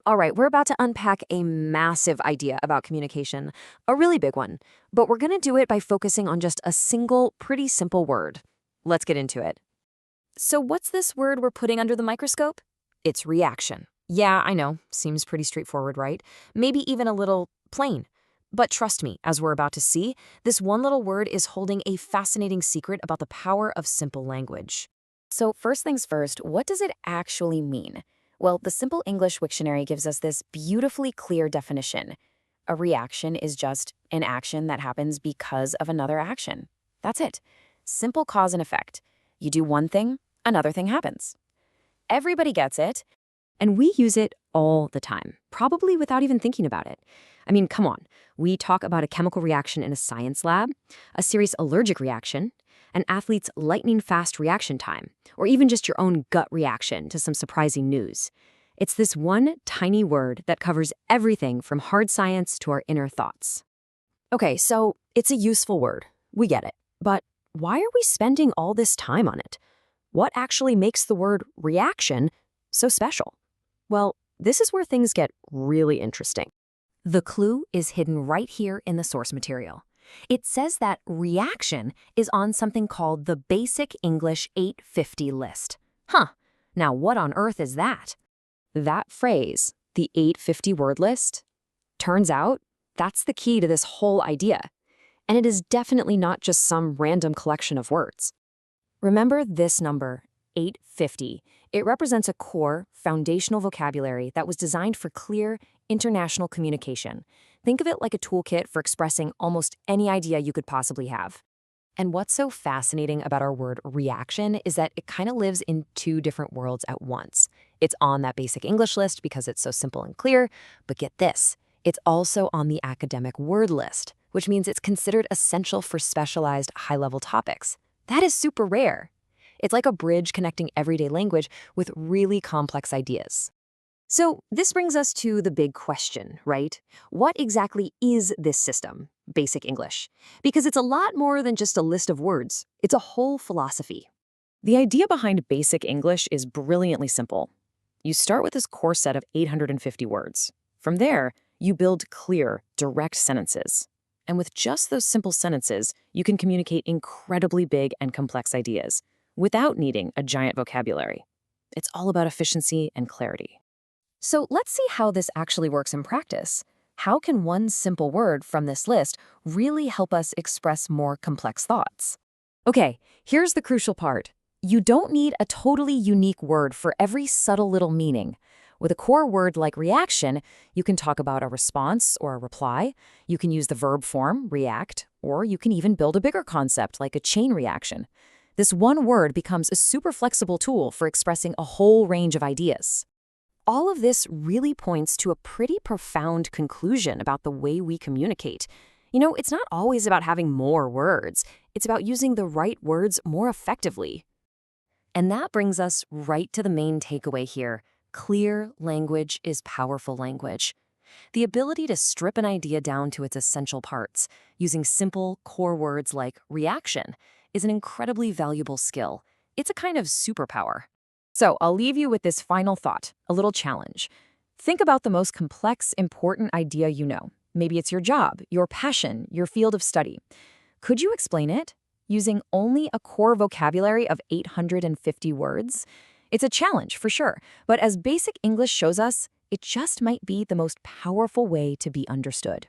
All right, we're about to unpack a massive idea about communication, a really big one, but we're going to do it by focusing on just a single, pretty simple word. Let's get into it. So what's this word we're putting under the microscope? It's reaction. Yeah, I know, seems pretty straightforward, right? Maybe even a little plain. But trust me, as we're about to see, this one little word is holding a fascinating secret about the power of simple language. So first things first, what does it actually mean? Well, the Simple English Wiktionary gives us this beautifully clear definition. A reaction is just an action that happens because of another action. That's it. Simple cause and effect. You do one thing, another thing happens. Everybody gets it, and we use it all the time, probably without even thinking about it. I mean, come on. We talk about a chemical reaction in a science lab, a serious allergic reaction, an athlete's lightning-fast reaction time, or even just your own gut reaction to some surprising news. It's this one tiny word that covers everything from hard science to our inner thoughts. Okay, so it's a useful word. We get it. But why are we spending all this time on it? What actually makes the word reaction so special? Well, this is where things get really interesting. The clue is hidden right here in the source material. It says that reaction is on something called the Basic English 850 list. Now what on earth is that? That phrase, the 850 word list, turns out that's the key to this whole idea. And it is definitely not just some random collection of words. Remember this number, 850. It represents a core, foundational vocabulary that was designed for clear, international communication. Think of it like a toolkit for expressing almost any idea you could possibly have. And what's so fascinating about our word reaction is that it kind of lives in two different worlds at once. It's on that basic English list because it's so simple and clear, but get this, it's also on the academic word list, which means it's considered essential for specialized high-level topics. That is super rare. It's like a bridge connecting everyday language with really complex ideas. So this brings us to the big question, right? What exactly is this system, Basic English? Because it's a lot more than just a list of words. It's a whole philosophy. The idea behind Basic English is brilliantly simple. You start with this core set of 850 words. From there, you build clear, direct sentences. And with just those simple sentences, you can communicate incredibly big and complex ideas without needing a giant vocabulary. It's all about efficiency and clarity. So let's see how this actually works in practice. How can one simple word from this list really help us express more complex thoughts? Okay, here's the crucial part. You don't need a totally unique word for every subtle little meaning. With a core word like reaction, you can talk about a response or a reply. You can use the verb form, react, or you can even build a bigger concept like a chain reaction. This one word becomes a super flexible tool for expressing a whole range of ideas. All of this really points to a pretty profound conclusion about the way we communicate. You know, it's not always about having more words. It's about using the right words more effectively. And that brings us right to the main takeaway here. Clear language is powerful language. The ability to strip an idea down to its essential parts, using simple, core words like reaction, is an incredibly valuable skill. It's a kind of superpower. So I'll leave you with this final thought, a little challenge. Think about the most complex, important idea you know. Maybe it's your job, your passion, your field of study. Could you explain it using only a core vocabulary of 850 words? It's a challenge for sure, but as Basic English shows us, it just might be the most powerful way to be understood.